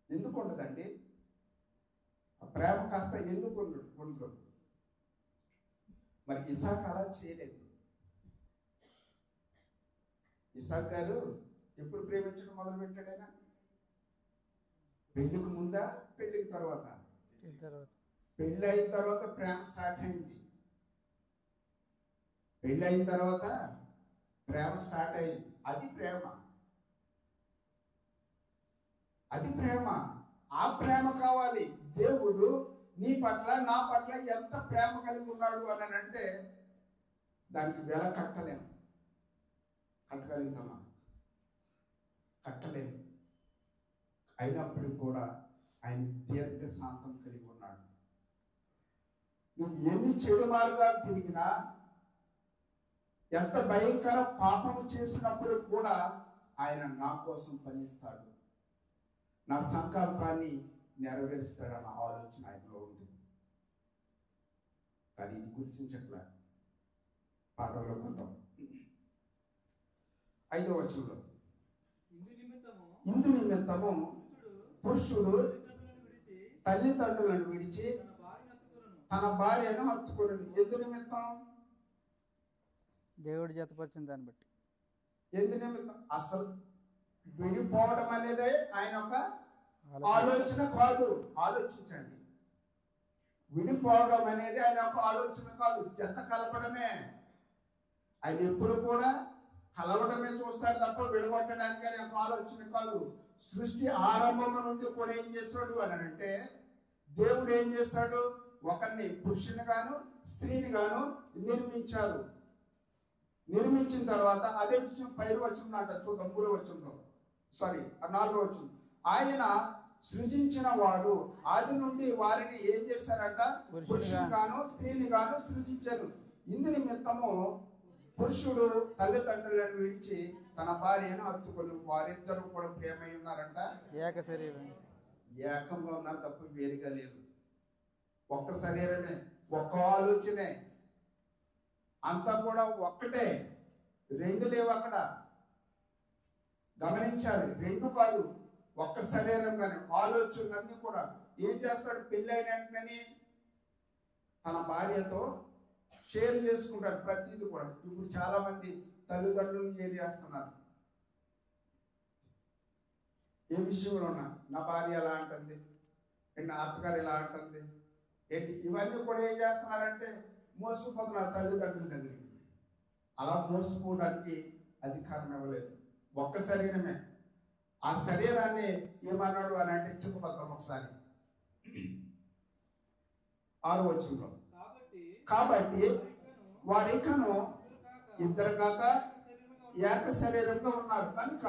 ఎందుకు ఉండదండి? ప్రేమ కాస్త ఎందుకు ఉండదు? మరి ఇసాక్ అలా చేయలేదు. ఇసాక్ గారు ఎప్పుడు ప్రేమించడం మొదలు పెట్టాడు ఆయన? పెళ్లికి ముందా, పెళ్లికి తర్వాత? పెళ్లి అయిన తర్వాత ప్రేమ స్టార్ట్ అయింది. పెళ్లి అయిన తర్వాత ప్రేమ స్టార్ట్ అయింది. అది ప్రేమ. అది ప్రేమ. ఆ ప్రేమ కావాలి. దేవుడు నీ పట్ల, నా పట్ల ఎంత ప్రేమ కలిగి ఉన్నాడు అని అంటే దానికి వెల కట్టలేము. కట్టగలుగుతామా? కట్టలేము. అయినప్పటికీ కూడా ఆయన దీర్ఘశాంతం కలిగి ఉన్నాడు. నువ్వు ఎన్ని చెడు మార్గాలు తిరిగినా, ఎంత భయంకర పాపము చేసినప్పుడు కూడా ఆయన నా కోసం పనిస్తాడు, నా సంకల్పాన్ని నెరవేరుస్తాడన్న ఆలోచన ఆయనలో ఉంది. కానీ ఇది గుర్తించట్లే. పాఠంలో కొందాం. 5వ వచనంలో, ఇందు నిమిత్తము పురుషుడు తల్లిదండ్రులను విడిచి తన భార్యను హత్తుకుని. ఎందు నిమిత్తం? దేవుడు జతపరిచిన దాన్ని బట్టి. ఎందు నిమిత్తం? అసలు విడిపోవడం అనేది ఆయన ఒక ఆలోచన కాదు. ఆలోచించండి. విడిపోవడం అనేది ఆయన ఒక ఆలోచన కాదు, జత కలపడమే. ఆయన ఎప్పుడు కూడా కలవడమే చూస్తాడు తప్ప విడగొట్టడానికి ఆయన ఒక ఆలోచన కాదు. సృష్టి ఆరంభం నుండి కూడా ఏం చేస్తాడు అని అంటే, దేవుడు ఏం చేస్తాడు? ఒకరిని పురుషుని గాను స్త్రీని గాను నిర్మించారు. నిర్మించిన తర్వాత అదే విషయం 5వ వచనం అంట. చూద్దాం. 3వ వచనంలో, 4వ వచనం. ఆయన సృజించిన వాడు ఆది నుండి వారిని ఏం చేశారంట? పురుషుని గాను స్త్రీని గాను సృజించారు. ఇందు నిమిత్తము పురుషుడు తల్లిదండ్రులను విడిచి తన భార్యను హత్తుకొని వారిద్దరూ కూడా ప్రేమై ఉన్నారంట. ఏక శరీరం. ఏకంగా ఉన్నారు తప్ప వేరుగా లేదు. ఒక్క శరీరమే, ఒక్క ఆలోచనే, అంతా కూడా ఒక్కటే. రెండు లేవు అక్కడ. గమనించాలి. రెండు కాదు, ఒక్క శరీరంగానే. ఆలోచనలన్నీ కూడా ఏం చేస్తాడు? పెళ్ళైన వెంటనే తన భార్యతో షేర్ చేసుకుంటాడు ప్రతిదీ కూడా. ఇప్పుడు చాలా మంది తల్లిదండ్రులను షేర్ చేస్తున్నారు. ఏ విషయంలో ఉన్నా నా భార్య ఎలా అంటుంది, నా అత్తగారు ఎలా అంటుంది ఏంటి, ఇవన్నీ కూడా ఏం చేస్తున్నారంటే మోసపోతున్నారు తల్లిదండ్రుల దగ్గరికి. అలా మోసపోవడానికి అధికారం ఇవ్వలేదు. ఒక్క శరీరమే. ఆ శరీరాన్ని ఏమన్నాడు అని అంటే చెప్పుకొద్దాం ఒకసారి. 6వ వచనంలో, కాబట్టి వారికను ఇద్దరు కాక ఏక శరీరంగా ఉన్నారు కనుక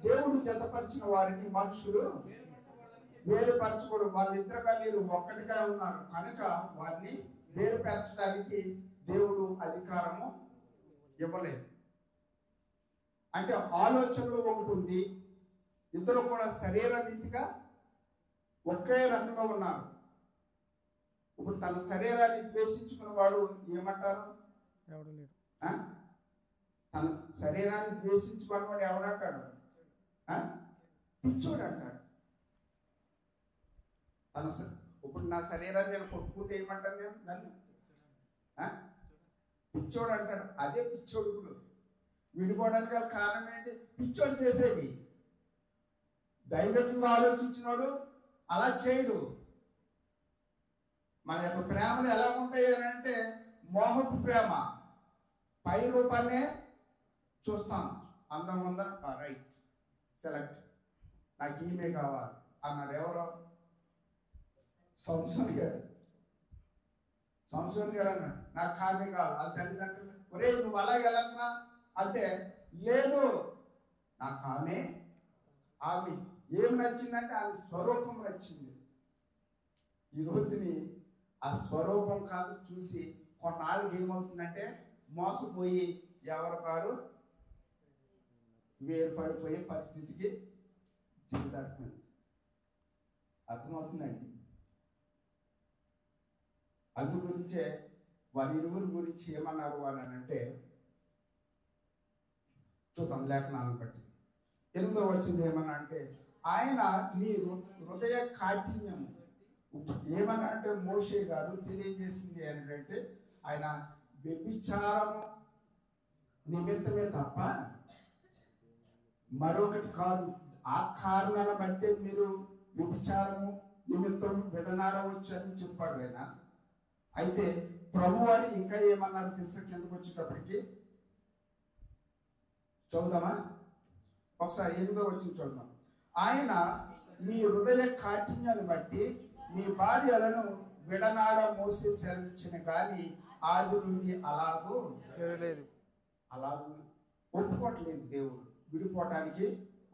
దేవుడు జతపరిచిన వారిని మనుషులు వేరుపరచకూడదు. వాళ్ళిద్దరుగా మీరు ఒక్కటిగా ఉన్నారు కనుక వారిని వేరుపరచడానికి దేవుడు అధికారము ఇవ్వలేదు. అంటే ఆలోచనలు ఒకటి ఉంది. ఇద్దరు కూడా శరీర రీతిగా ఒకే రకంగా ఉన్నారు. ఇప్పుడు తన శరీరాన్ని ద్వేషించుకున్న వాడు ఏమంటారు? ఎవడు లేడు. తన శరీరాన్ని ద్వేషించుకున్న వాడు ఎవడంటాడు? పిచ్చోడు అంటాడు. ఇప్పుడు నా శరీరాన్ని నేను కొట్టుకుంటే ఏమంటాను? నేను నన్ను పిచ్చోడు అంటాడు. అదే పిచ్చోడు. ఇప్పుడు విడిపోవడానికి గల కారణం ఏంటి? పిచ్చోడు చేసేది. దైవికంగా ఆలోచించినాడు అలా చేయడు. మన యొక్క ప్రేమలు ఎలా ఉంటాయి అని అంటే మోహపు ప్రేమ. పై రూపాన్నే చూస్తాం. అందం ఉందా, రైట్, సెలెక్ట్, నాకు ఈమె కావాలి అన్నారు. ఎవరో? సంసోన్ గారు. సంసోన్ గారు అన్నాడు నాకు కామె కావాలి. అది తల్లిదండ్రులు ఒరే నువ్వు అలాగే వెళ్ళకున్నా అంటే లేదు, నాకు ఆమె ఏం నచ్చిందంటే ఆమె స్వరూపం నచ్చింది. ఈ రోజుని ఆ స్వరూపం కాదు చూసి కొన్నాళ్ళకి ఏమవుతుందంటే మోసపోయి ఎవరు కాదు వేరుపడిపోయే పరిస్థితికి దిగజారుతుంది. అర్థమవుతుందండి. అందుగురించే వారి ఇరువురి గురించి ఏమన్నారు అని అంటే చూద్దాం లేఖనాలను బట్టి. 8వ వచనం ఏమన్నా అంటే ఆయన నీ హృదయ కాఠిన్యం ఏమన్నా అంటే మోషే గారు తెలియజేసింది ఏంటంటే ఆయన వ్యభిచారము నిమిత్తమే తప్ప మరొకటి కాదు. ఆ కారణాన్ని బట్టి మీరు వ్యభిచారము నిమిత్తం విడనాడవచ్చు అని చెప్పాడు ఆయన. అయితే ప్రభు అని ఇంకా ఏమన్నారు తెలుసా? కిందకు వచ్చేటప్పటికి చదువుదామా ఒకసారి 8వ వచనం చూద్దాం. ఆయన మీ హృదయ కాఠిన్యాన్ని బట్టి మీ భార్యలను విడనాడ మోసే సెలవిచ్చిన కానీ ఆది నుండి అలాగూ ఒప్పుకోవట్లేదు. దేవుడు విడిపోవటానికి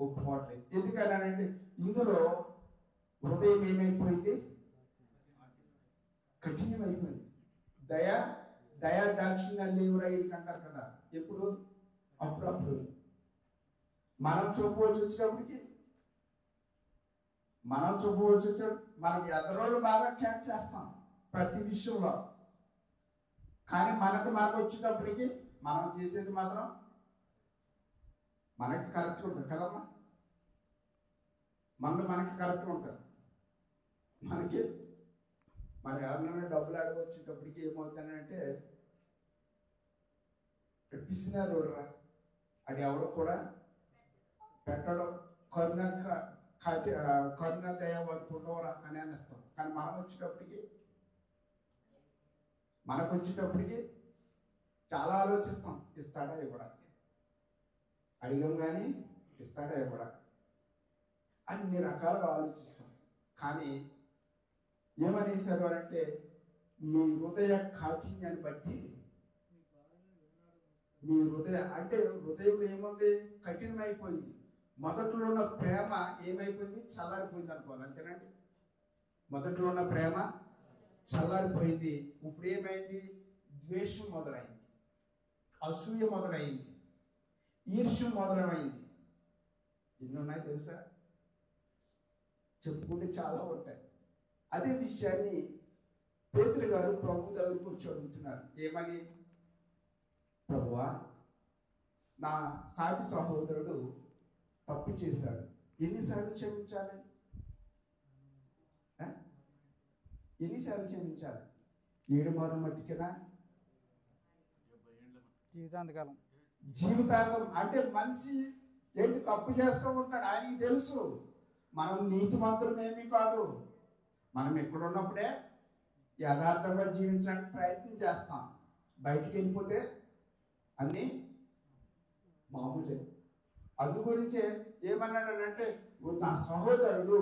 ఒప్పుకోవట్లేదు. ఎందుకనంటే ఇందులో హృదయం ఏమైపోయింది? కఠినమైపోయింది. దయా దాక్షిణ్యాలు లేవు రైలుకి అంటారు కదా. ఎప్పుడు? అప్పుడప్పుడు మనం చూపవలసి వచ్చినప్పటికి మనం ఎదరోళ్ళు బాగా క్యాచ్ చేస్తాం ప్రతి విషయంలో. కానీ మనకు వచ్చేటప్పటికి మనం చేసేది మాత్రం మనకి కరెక్ట్ ఉంటుంది కదమ్మా. మనకి కరెక్ట్ ఉంటుంది. మన ఎవరినైనా డబ్బులు అడగొచ్చేటప్పటికి ఏమవుతానంటే పిసినారు రా అది ఎవరు కూడా పెట్టడం కరుణ దయ వారికి ఉండవరా అని అనిస్తాం. కానీ మనకు వచ్చేటప్పటికి చాలా ఆలోచిస్తాం. ఇస్తాడా ఇవ్వడా, అడిగాం కానీ ఇస్తాడా ఇవ్వడా, అన్ని రకాలుగా ఆలోచిస్తాం. కానీ ఏమనేసారు అంటే మీ హృదయ కాఠిన్యాన్ని బట్టి మీ హృదయంలో ఏముంది? కఠినమైపోయింది. మొదట్లో ఉన్న ప్రేమ ఏమైపోయింది? చల్లారిపోయింది అనుకోవాలి. అంతేనండి. మొదట్లో ఉన్న ప్రేమ చల్లారిపోయింది. ఇప్పుడు ఏమైంది? ద్వేషం మొదలైంది, అసూయ మొదలైంది, ఈర్ష్య మొదలైంది. ఎన్ని ఉన్నాయి తెలుసా? చెప్పుకుంటే చాలా ఉంటాయి. అదే విషయాన్ని పేతురు గారు ప్రభు దగ్గరకు వచ్చి అడుగుతున్నారు. ఏమని? ప్రభువా, నా సాటి సహోదరుడు తప్పు చేశాడు, ఎన్నిసార్లు క్షమించాలి? ఎన్నిసార్లు క్షమించాలి? 7 మార్లు మట్టికేనా? జీవితాంతం అంటే మనిషి ఏంటి తప్పు చేస్తూ ఉంటాడు. ఆయనకి తెలుసు మనం నీతిమంతులమేమీ కాదు. మనం ఎక్కడున్నప్పుడే యథార్థంగా జీవించడానికి ప్రయత్నం చేస్తాం. బయటికి వెళ్ళిపోతే అన్నీ మామూలే. అందుగురించే ఏమన్నాడంటే నా సహోదరుడు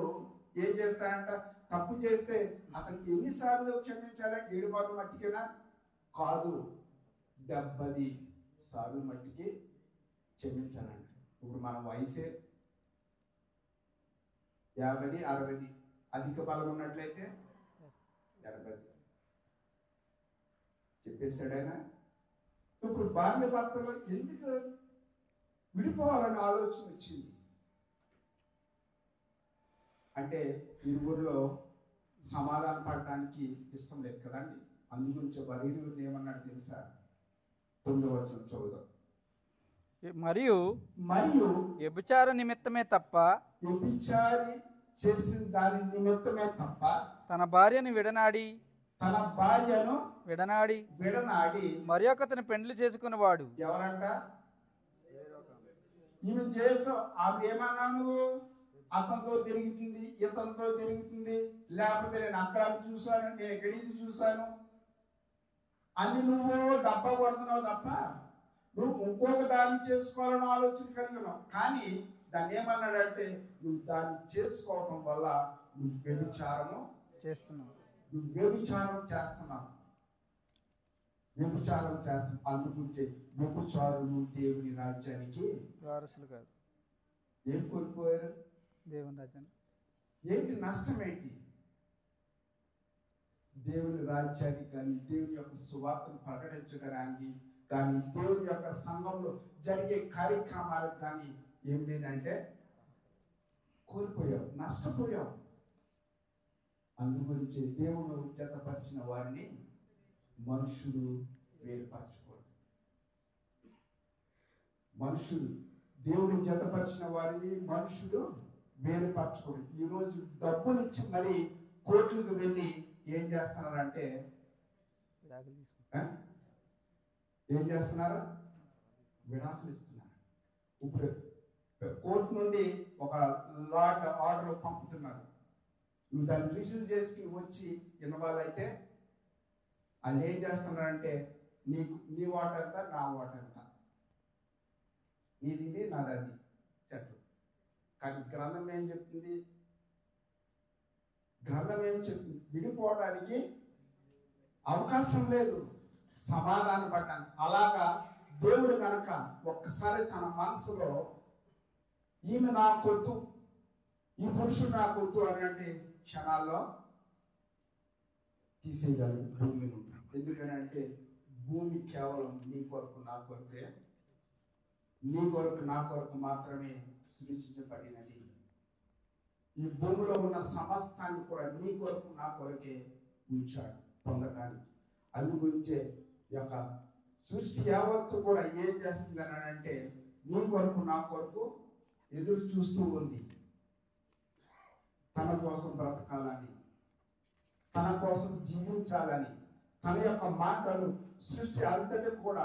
ఏం చేస్తాడంట? తప్పు చేస్తే అతనికి ఎన్నిసార్లు క్షమించాలంటే 7 మార్లు మట్టికేనా? కాదు, 70 సార్లు మట్టికి క్షమించాలంట. ఇప్పుడు మన వయసే 50, 60, అధిక బలం ఉన్నట్లయితే 80 చెప్పేశాడైనా. ఇప్పుడు భార్య భర్తలో ఎందుకు విడిపోవాలని ఆలోచన వచ్చింది అంటే ఇరువురిలో సమాధానం పడడానికి ఇష్టం లేదు కదండి. అందుగురించి వరీరుని ఏమన్నాడు తెలుసా? 9వ వచనం చదువుదాం. మరియు వ్యభిచార నిమిత్తమే తప్ప, వ్యభిచారి చేసిన దాని నిమిత్తమే తప్ప తన భార్యను విడనాడి మరి ఒకతను పెండ్లి చేసుకునేవాడు. ఎవరంట? ఈమె చేసావు. ఆమె ఏమన్నా నువ్వు అతనితో తిరుగుతుంది, ఇతనితో తిరుగుతుంది, లేకపోతే నేను అక్కడ చూశాను, నేను ఎక్కడికి చూశాను అని నువ్వు డబ్బా కొడుతున్నావు తప్ప నువ్వు ఇంకొక దాన్ని చేసుకోవాలని ఆలోచన కలిగినావు. కానీ దాన్ని ఏమన్నాడంటే నువ్వు దాన్ని చేసుకోవడం వల్ల నువ్వు వ్యభిచారం చేస్తున్నావు. అందుకుంటే వ్యభిచారులు దేవుని రాజ్యానికి వారసులు కాదు. ఏం కోల్పోయారు? దేవుని రాజ్యాన్ని. ఏంటి నష్టం? ఏంటి? దేవుని రాజ్యానికి కానీ దేవుని యొక్క సువార్తను ప్రకటించడానికి కానీ దేవుని యొక్క సంఘంలో జరిగే కార్యక్రమాలకు కానీ ఏం లేదంటే కోల్పోయావు, నష్టపోయావు. అందుగురించి దేవుడు జతపరిచిన వారిని మనుషులు వేరుపరచకూడదు. దేవుడు జతపరిచిన వారిని మనుషులు వేరుపరచకూడదు. ఈరోజు డబ్బులు ఇచ్చి మరి కోర్టులకు వెళ్ళి ఏం చేస్తున్నారంటే ఆ? ఏం చేస్తున్నారు? విడాకులు ఇస్తున్నారు. ఇప్పుడు కోర్టు నుండి ఒక లాట్ ఆర్డర్ పంపుతున్నారు. నువ్వు దాన్ని రిసీవ్ చేసుకుని వచ్చి ఇన్వాల్వ్ అయితే వాళ్ళు ఏం చేస్తున్నారంటే నీ వాట ఎంత, నా వాట ఎంత, నీది ఇది నాది అది సెట్. కానీ గ్రంథం ఏం చెప్తుంది? గ్రంథం ఏం చెప్తుంది? విడిపోవడానికి అవకాశం లేదు, సమాధానం పడ్డాను. అలాగా దేవుడు కనుక ఒక్కసారి తన మనసులో ఈమె నా కొద్దు, ఈ పురుషుడు నా కొద్దు అని అంటే క్షణాల్లో తీసేయగలరు భూమి నుండి. ఎందుకని అంటే భూమి కేవలం నీ కొరకు నా కొరకే, నీ కొరకు నా కొరకు మాత్రమే సృష్టించబడినది. ఈ భూమిలో ఉన్న సమస్తాన్ని కూడా నీ కొరకు నా కొరకే ఉంచాడు పొందటానికి. అందుగురించే ఈ యొక్క సృష్టి యావత్తు కూడా ఏం చేస్తుందని అంటే నీ కొరకు నా కొరకు ఎదురు చూస్తూ ఉంది. తన కోసం బ్రతకాలని, తన కోసం జీవించాలని, తన యొక్క మాటలు సృష్టి అంతటి కూడా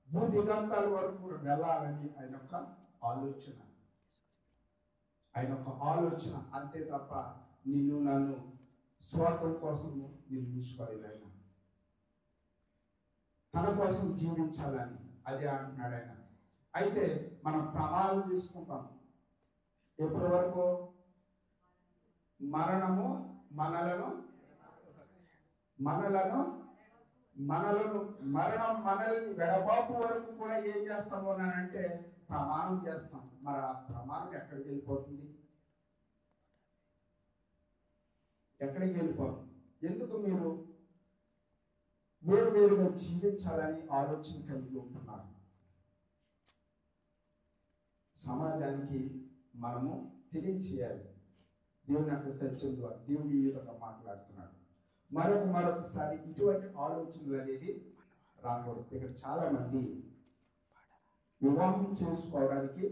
భూదిగంతాల వరకు కూడా వెళ్ళాలని ఆయన యొక్క ఆలోచన. ఆయన యొక్క ఆలోచన అంతే తప్ప నిన్ను నన్ను స్వార్థం కోసం నిర్మించుకోలేదు. ఆయన తన కోసం జీవించాలని అదే అంటున్నాడు ఆయన. అయితే మనం ప్రమాదం తీసుకుంటాం ఎప్పటి వరకు? మరణము మనలను మరణం మనల్ని వెడబాపు వరకు కూడా ఏం చేస్తాము అని అంటే ప్రమాణం చేస్తాం. మరి ఆ ప్రమాణం ఎక్కడికి వెళ్ళిపోతుంది? ఎక్కడికి వెళ్ళిపోతుంది? ఎందుకు మీరు వేరువేరుగా జీవించాలని ఆలోచన కలిగి ఉంటున్నారు? సమాజానికి మనము తెలియచేయాలి. దేవుని యొక్క సత్యం ద్వారా దేవుడు ఈ విధంగా మాట్లాడుతున్నాడు. మరొకసారి ఇటువంటి ఆలోచనలు అనేది రాకూడదు. ఇక్కడ చాలా మంది వివాహం చేసుకోవడానికి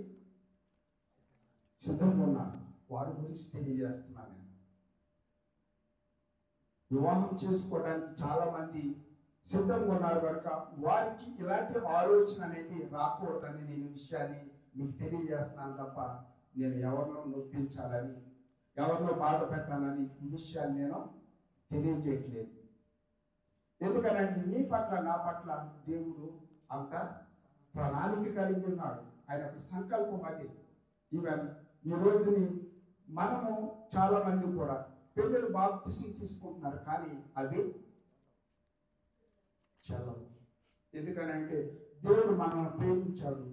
సిద్ధంగా ఉన్నారు. వారి గురించి తెలియజేస్తున్నాను నేను. వివాహం చేసుకోవడానికి చాలా మంది సిద్ధంగా ఉన్నారు కనుక వారికి ఇలాంటి ఆలోచన అనేది రాకూడదని నేను విషయాన్ని మీకు తెలియజేస్తున్నాను తప్ప నేను ఎవరినో నొప్పించాలని, ఎవరినో బాధ పెట్టాలని ఈ విషయాన్ని నేను తెలియజేయట్లేదు. ఎందుకనంటే నీ పట్ల నా పట్ల దేవుడు అంత ప్రణాళిక కలిగి ఉన్నాడు. ఆయన యొక్క సంకల్పం అది. ఈవెన్ ఈ రోజుని మనము చాలా మంది కూడా పిల్లలు బాప్తిసం తీసుకుంటున్నారు, కానీ అవి చల్లవు. ఎందుకనంటే దేవుడు మనల్ని ప్రేమించాడు,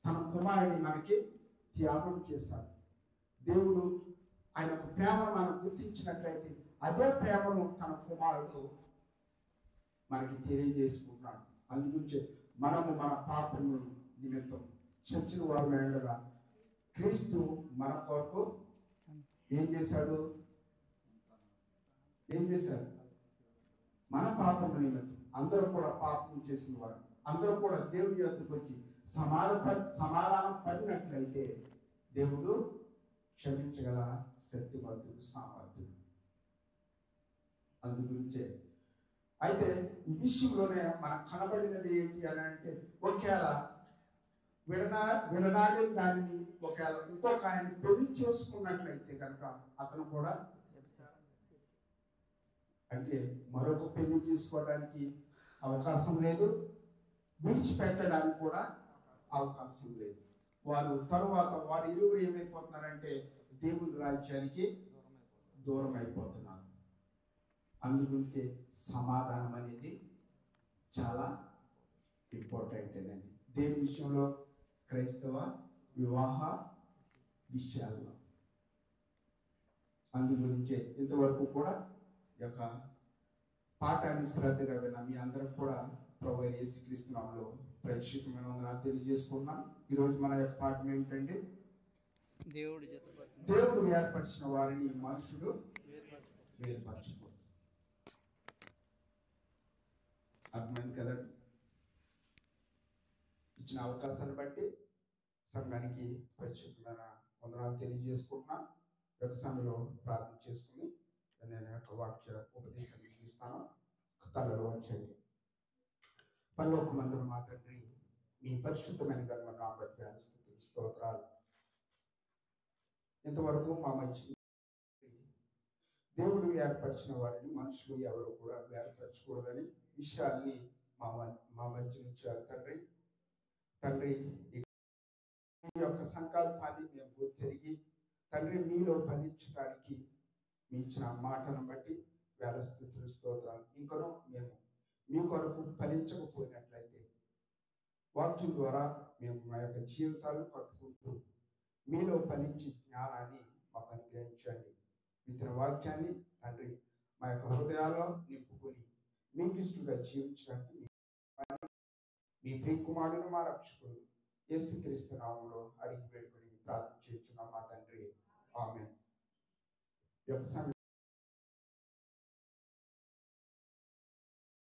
తన కుమారుడిని మనకి త్యాగం చేశాడు. దేవుడు ఆయన యొక్క ప్రేమను మనం గుర్తించినట్లయితే అదే ప్రేమను తన కుమారుడు మనకి తెలియజేసుకుంటున్నాడు. అందుగురించి మనము మన పాపముల నిమిత్తం చచ్చిన వారు ఉండగా క్రీస్తు మన కొరకు ఏం చేశాడు? మన పాపముల నిమిత్తం అందరూ కూడా పాపం చేసిన వారు, అందరూ కూడా దేవుని యొద్దకు వచ్చి సమాధానం పడినట్లయితే దేవుడు క్షమించగల శక్తిమంతుడు, సామర్థ్యుడు. అందుగురించే అయితే ఈ విషయంలోనే మనకు కనబడినది ఏంటి అని అంటే ఒకవేళ విడనాడిన దానిని ఒకవేళ ఇంకొక ఆయన పెళ్లి చేసుకున్నట్లయితే కనుక అతను కూడా అంటే మరొక పెళ్లి చేసుకోవడానికి అవకాశం లేదు, విడిచిపెట్టడానికి కూడా అవకాశం లేదు. వారు తరువాత వారి ఇరువురు ఏమైపోతున్నారంటే దేవుని రాజ్యానికి దూరం అయిపోతున్నారు. అందుగురించి సమాధానం అనేది చాలా ఇంపార్టెంట్ అనేది దేని విషయంలో? క్రైస్తవ వివాహ విషయాల్లో. అందుగురించే ఇంతవరకు కూడా ఈ యొక్క పాఠాన్ని శ్రద్ధగా విన్న మీ అందరం కూడా ప్రభువైన యేసుక్రీస్తు నామములో ప్రత్యేకమైన వందనాలు తెలియజేసుకున్నాను. ఈరోజు మన యొక్క పాఠం ఏమిటంటే దేవుడు ఏర్పరిచిన వారిని మనుషుడు వేరుపరచకూడదు. అర్థమైంది కదండి? ఇచ్చిన అవకాశాన్ని బట్టి సంఘానికి ప్రత్యేకమైన వందనాలు తెలియజేసుకుంటున్నాను. వ్యవసాయంలో ప్రార్థన చేసుకుని నేను యొక్క వాక్య ఉపదేశాన్ని ఇస్తాను. తలలో వచ్చండి. పరలోకమందున మా తండ్రి, మీ పరిశుద్ధమైన గర్భం బట్టి స్తుతులు స్తోత్రాలు. ఇంతవరకు మా మధ్య దేవుడు ఏర్పరిచిన వారిని మనుషులు ఎవరు కూడా ఏర్పరచకూడదని విషయాల్ని మా మధ్య ఉంచారు తండ్రి. తండ్రి మీ యొక్క సంకల్పాన్ని మేము గుర్తిరిగి తండ్రి మీలో ఫలించడానికి మీ ఇచ్చిన మాటను బట్టి వేల స్తుతులు స్తోత్రాలు. ఇంకనూ మేము మీ కొరకు ఫలించకపోయినట్లయితే వాక్యం ద్వారా మేము మా యొక్క జీవితాలు పట్టుకుంటూ మీలో ఫలించి జ్ఞానాన్ని మాకు అనుగ్రహించండి. ఇతర వాక్యాన్ని తండ్రి మా యొక్క హృదయాల్లో నింపుకొని మీకు ఇష్టంగా జీవించడానికి మీ ప్రియకుమారుడు మా రక్షకుడు యేసుక్రీస్తు నామములో అడిగి వేడుకొని ప్రార్థన చేస్తున్నాం మా తండ్రి. ఆమేన్. వ్యవసాయం